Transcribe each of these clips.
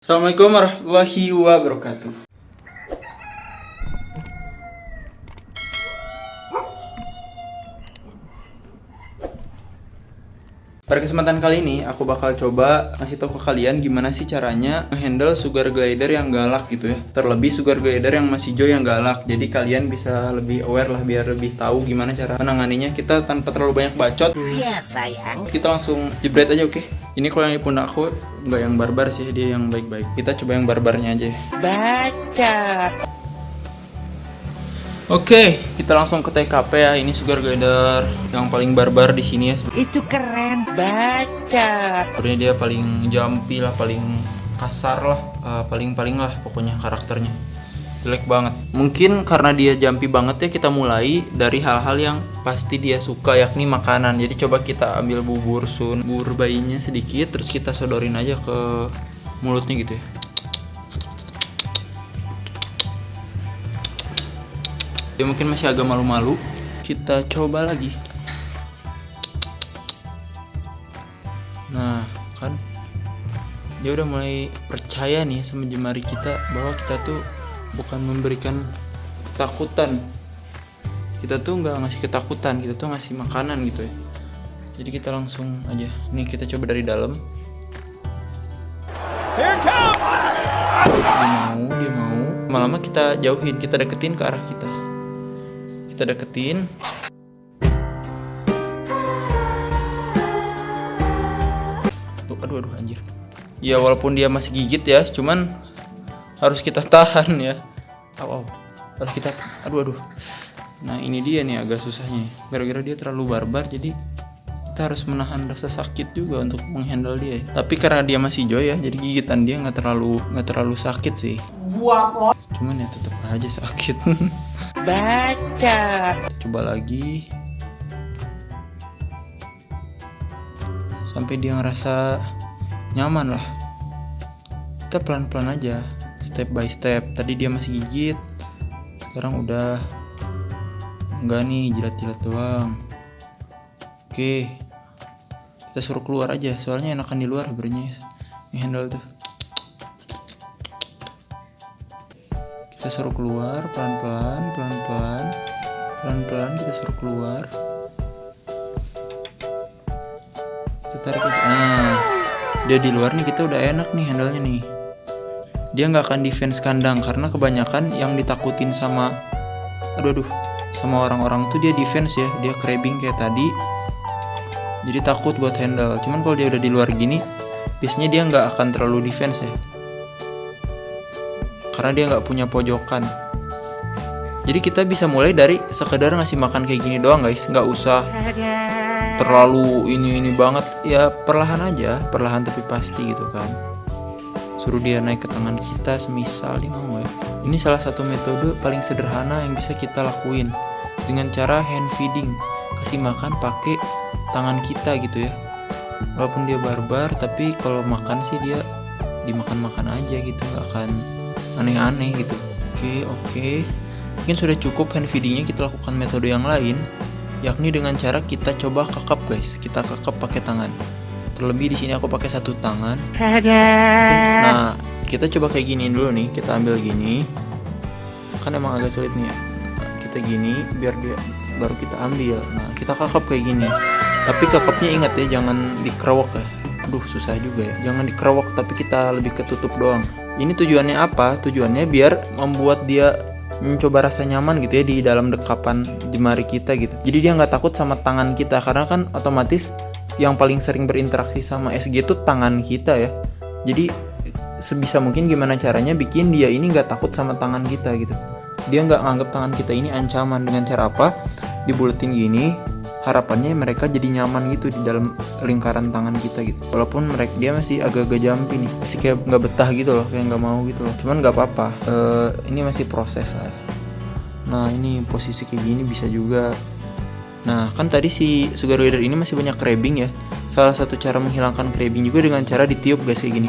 Assalamualaikum warahmatullahi wabarakatuh. Pada kesempatan kali ini aku bakal coba ngasih tahu ke kalian gimana sih caranya ngehandle sugar glider yang galak gitu ya. Terlebih sugar glider yang masih joy yang galak. Jadi kalian bisa lebih aware lah biar lebih tahu gimana cara menanganinya. Kita tanpa terlalu banyak bacot. Iya sayang. Kita langsung jebret aja, oke? Ini kalau yang di pundak aku nggak yang barbar sih, dia yang baik-baik. Kita coba yang barbarnya aja. Baca. Oke, kita langsung ke TKP ya. Ini sugar glider yang paling barbar di sini ya. Itu keren. Baca. Sebenarnya dia paling jumpy lah, paling kasar lah, paling lah pokoknya karakternya. Jelek banget. Mungkin karena dia jumpy banget ya, kita mulai dari hal-hal yang pasti dia suka, yakni makanan. Jadi coba kita ambil bubur bayinya sedikit, terus kita sodorin aja ke mulutnya gitu ya. Dia mungkin masih agak malu-malu. Kita coba lagi. Nah, kan dia udah mulai percaya nih sama jemari kita bahwa kita tuh bukan memberikan ketakutan. Kita tuh nggak ngasih ketakutan, kita tuh ngasih makanan gitu ya. Jadi kita langsung aja. Nih kita coba dari dalam. Dia mau. Lama-lama kita jauhin, kita deketin ke arah kita. Kita deketin. Tuh, aduh anjir. Ya walaupun dia masih gigit ya, cuman harus kita tahan ya. Harus kita, aduh. Nah ini dia nih agak susahnya. Gara-gara dia terlalu barbar, jadi kita harus menahan rasa sakit juga untuk menghandle dia ya. Tapi karena dia masih joy ya, jadi gigitan dia nggak terlalu sakit sih. Cuman ya tetap aja sakit. Baca. Coba lagi. Sampai dia ngerasa nyaman lah. Kita pelan-pelan aja, step by step. Tadi dia masih gigit, sekarang udah enggak nih, jilat-jilat doang. Oke, kita suruh keluar aja, soalnya enakan di luar sebenarnya ngehandle tuh. Kita suruh keluar pelan-pelan kita suruh keluar. Kita tarik aja. Nah, dia di luar nih, kita udah enak nih handle-nya nih. Dia nggak akan defense kandang karena kebanyakan yang ditakutin sama sama orang-orang tuh dia defense ya, dia crabbing kayak tadi. Jadi takut buat handle. Cuman kalau dia udah di luar gini, biasanya dia nggak akan terlalu defense ya. Karena dia nggak punya pojokan. Jadi kita bisa mulai dari sekedar ngasih makan kayak gini doang guys, nggak usah terlalu ini banget ya, perlahan aja, perlahan tapi pasti gitu kan. Suruh dia naik ke tangan kita semisal dia mau ya. Ini salah satu metode paling sederhana yang bisa kita lakuin dengan cara hand feeding, kasih makan pakai tangan kita gitu ya. Walaupun dia barbar, tapi kalau makan sih dia dimakan-makan aja gitu, nggak akan aneh-aneh gitu. Oke. Mungkin sudah cukup hand feedingnya, kita lakukan metode yang lain, yakni dengan cara kita coba kakap guys. Kita kakap pakai tangan. Terlebih di sini aku pakai satu tangan. Nah, kita coba kayak gini dulu nih. Kita ambil gini. Kan emang agak sulit nih ya. Nah, kita gini biar dia baru kita ambil. Nah, kita kakap kayak gini. Tapi kakapnya ingat ya, jangan dikerowok ya. Aduh, susah juga ya. Jangan dikerowok, tapi kita lebih ketutup doang. Ini tujuannya apa? Tujuannya biar membuat dia mencoba rasa nyaman gitu ya di dalam dekapan jemari kita gitu. Jadi dia nggak takut sama tangan kita, karena kan otomatis yang paling sering berinteraksi sama SG itu tangan kita ya. Jadi sebisa mungkin gimana caranya bikin dia ini nggak takut sama tangan kita gitu. Dia nggak nganggap tangan kita ini ancaman. Dengan cara apa? Dibuletin gini. Harapannya mereka jadi nyaman gitu di dalam lingkaran tangan kita gitu. Walaupun dia masih agak-agak jumpy nih, masih kayak nggak betah gitu loh, kayak nggak mau gitu loh. Cuman nggak apa-apa, ini masih proses lah. Nah ini posisi kayak gini bisa juga. Nah kan tadi si sugar glider ini masih banyak crabbing ya. Salah satu cara menghilangkan crabbing juga dengan cara ditiup guys, kayak gini.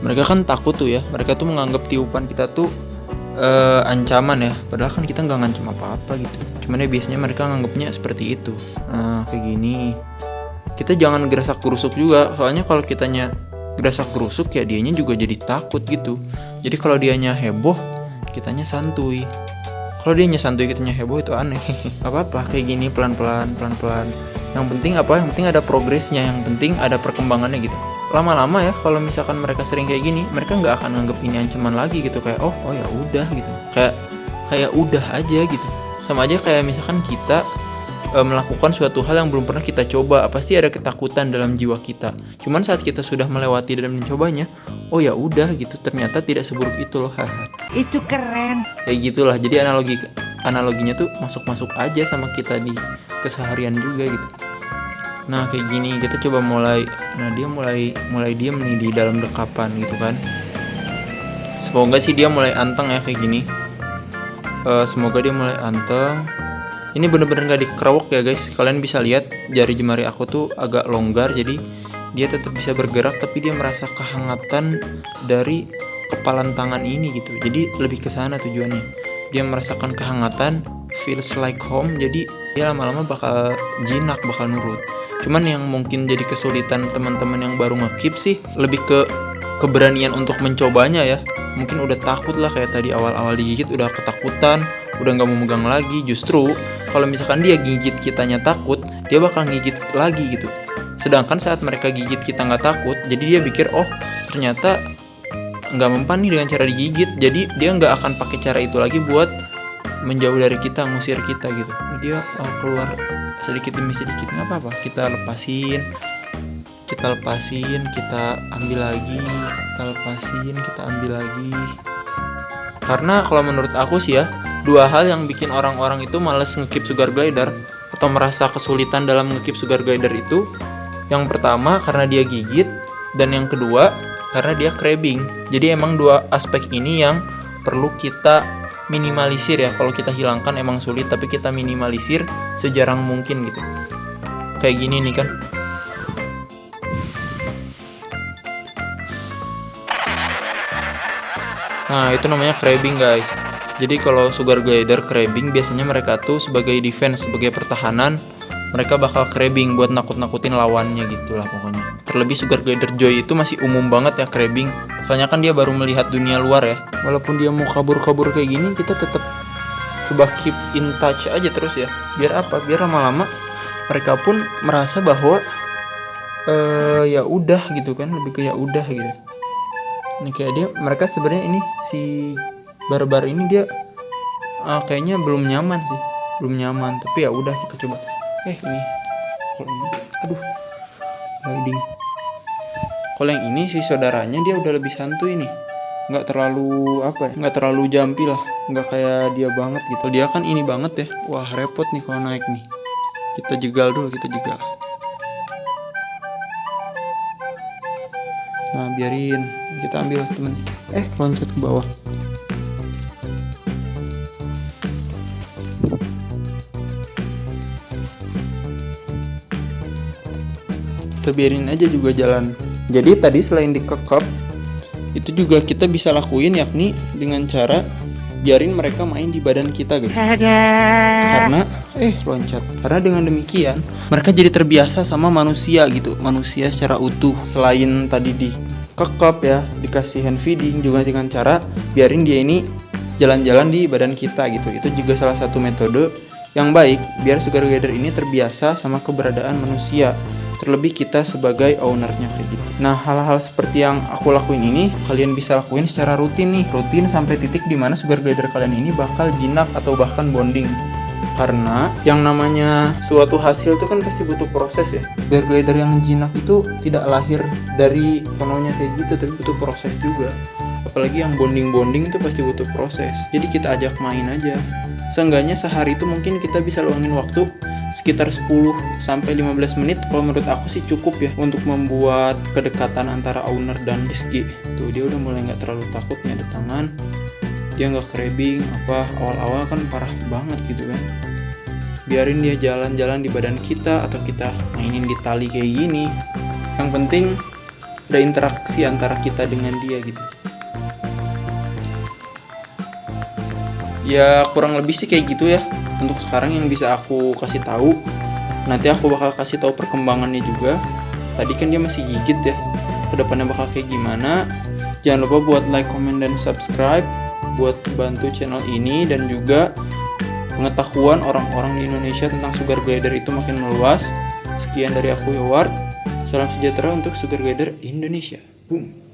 Mereka kan takut tuh ya, mereka tuh menganggap tiupan kita tuh ancaman ya, padahal kan kita nggak ngancam apa-apa gitu. Cuman ya biasanya mereka nganggapnya seperti itu. Nah kayak gini. kita jangan gerasak gerusuk juga, soalnya kalau kitanya gerasak gerusuk ya dianya juga jadi takut gitu. Jadi kalau dianya heboh, kitanya santuy. Kalau dianya santuy, kitanya heboh, itu aneh. Gak apa-apa, kayak gini pelan-pelan. Yang penting apa? Yang penting ada progresnya, yang penting ada perkembangannya gitu. Lama-lama ya, kalau misalkan mereka sering kayak gini, mereka nggak akan nganggep ini ancaman lagi gitu. Kayak oh ya udah gitu. Kayak udah aja gitu. Sama aja kayak misalkan kita melakukan suatu hal yang belum pernah kita coba, pasti ada ketakutan dalam jiwa kita. Cuman saat kita sudah melewati dan mencobanya, oh ya udah gitu, ternyata tidak seburuk itu loh. Itu keren. Kayak gitulah. Jadi analoginya tuh masuk aja sama kita di keseharian juga gitu. Nah kayak gini kita coba mulai. Nah dia mulai diem nih di dalam dekapan gitu kan. Semoga sih dia mulai anteng ya kayak gini. Semoga dia mulai anteng. Ini bener-bener gak dikerowok ya guys. Kalian bisa lihat jari jemari aku tuh agak longgar, jadi dia tetap bisa bergerak, tapi dia merasa kehangatan dari kepalan tangan ini gitu. Jadi lebih ke sana tujuannya. Dia merasakan kehangatan, feels like home. Jadi dia lama-lama bakal jinak, bakal nurut. Cuman yang mungkin jadi kesulitan teman-teman yang baru nge-keep sih lebih ke keberanian untuk mencobanya ya. Mungkin udah takut lah, kayak tadi awal-awal digigit udah ketakutan, udah gak mau megang lagi. Justru kalau misalkan dia gigit kitanya takut, dia bakal gigit lagi gitu. Sedangkan saat mereka gigit kita nggak takut, jadi dia pikir oh ternyata nggak mempan nih dengan cara digigit, jadi dia nggak akan pakai cara itu lagi buat menjauh dari kita, ngusir kita gitu. Dia keluar sedikit demi sedikit, nggak apa-apa, kita lepasin, kita ambil lagi, kita lepasin, kita ambil lagi. Karena kalau menurut aku sih ya, dua hal yang bikin orang-orang itu males nge-keep sugar glider atau merasa kesulitan dalam nge-keep sugar glider itu, yang pertama karena dia gigit, dan yang kedua karena dia crabbing. Jadi emang dua aspek ini yang perlu kita minimalisir ya. Kalau kita hilangkan emang sulit, tapi kita minimalisir sejarang mungkin gitu. Kayak gini nih kan. Nah itu namanya crabbing guys. Jadi kalau sugar glider crabbing, biasanya mereka tuh sebagai defense, sebagai pertahanan, mereka bakal crabbing buat nakut-nakutin lawannya gitu lah pokoknya. Terlebih sugar glider joy itu masih umum banget ya crabbing. Soalnya kan dia baru melihat dunia luar ya. Walaupun dia mau kabur-kabur kayak gini, kita tetap coba keep in touch aja terus ya. Biar apa? Biar lama-lama mereka pun merasa bahwa ya udah gitu kan, lebih ke ya udah gitu. Ini kayak mereka sebenarnya ini si barbar ini dia kayaknya belum nyaman sih, tapi ya udah kita coba. Ini kalau ini, aduh, loading. Kalau yang ini si saudaranya dia udah lebih santuy nih, nggak terlalu nggak terlalu jampi lah, nggak kayak dia banget gitu. Dia kan ini banget ya, wah repot nih kalau naik nih. Kita jegal dulu, Nah biarin, kita ambil temen. Loncat ke bawah. Kita biarin aja juga jalan. Jadi tadi selain dikekep, itu juga kita bisa lakuin, yakni dengan cara biarin mereka main di badan kita guys. Karena loncat. Karena dengan demikian mereka jadi terbiasa sama manusia gitu, manusia secara utuh. Selain tadi dikekep ya, dikasih hand feeding, juga dengan cara biarin dia ini jalan-jalan di badan kita gitu. Itu juga salah satu metode yang baik biar sugar glider ini terbiasa sama keberadaan manusia, terlebih kita sebagai ownernya kayak gitu. Nah hal-hal seperti yang aku lakuin ini kalian bisa lakuin secara rutin sampai titik dimana sugar glider kalian ini bakal jinak atau bahkan bonding. Karena yang namanya suatu hasil itu kan pasti butuh proses ya. Sugar glider yang jinak itu tidak lahir dari sononya kayak gitu, tapi butuh proses juga. Apalagi yang bonding itu pasti butuh proses. Jadi kita ajak main aja. Seenggaknya sehari itu mungkin kita bisa luangin waktu sekitar 10 sampai 15 menit. Kalau menurut aku sih cukup ya untuk membuat kedekatan antara owner dan SG. Tuh dia udah mulai nggak terlalu takut nih ada tangan. Dia nggak crabbing awal-awal kan parah banget gitu kan. Biarin dia jalan-jalan di badan kita atau kita mainin di tali kayak gini. Yang penting ada interaksi antara kita dengan dia gitu. Ya kurang lebih sih kayak gitu ya untuk sekarang yang bisa aku kasih tahu. Nanti aku bakal kasih tahu perkembangannya juga. Tadi kan dia masih gigit ya. Kedepannya bakal kayak gimana? Jangan lupa buat like, comment, dan subscribe buat bantu channel ini, dan juga pengetahuan orang-orang di Indonesia tentang sugar glider itu makin meluas. Sekian dari aku, Yoward. Salam sejahtera untuk sugar glider Indonesia. Boom.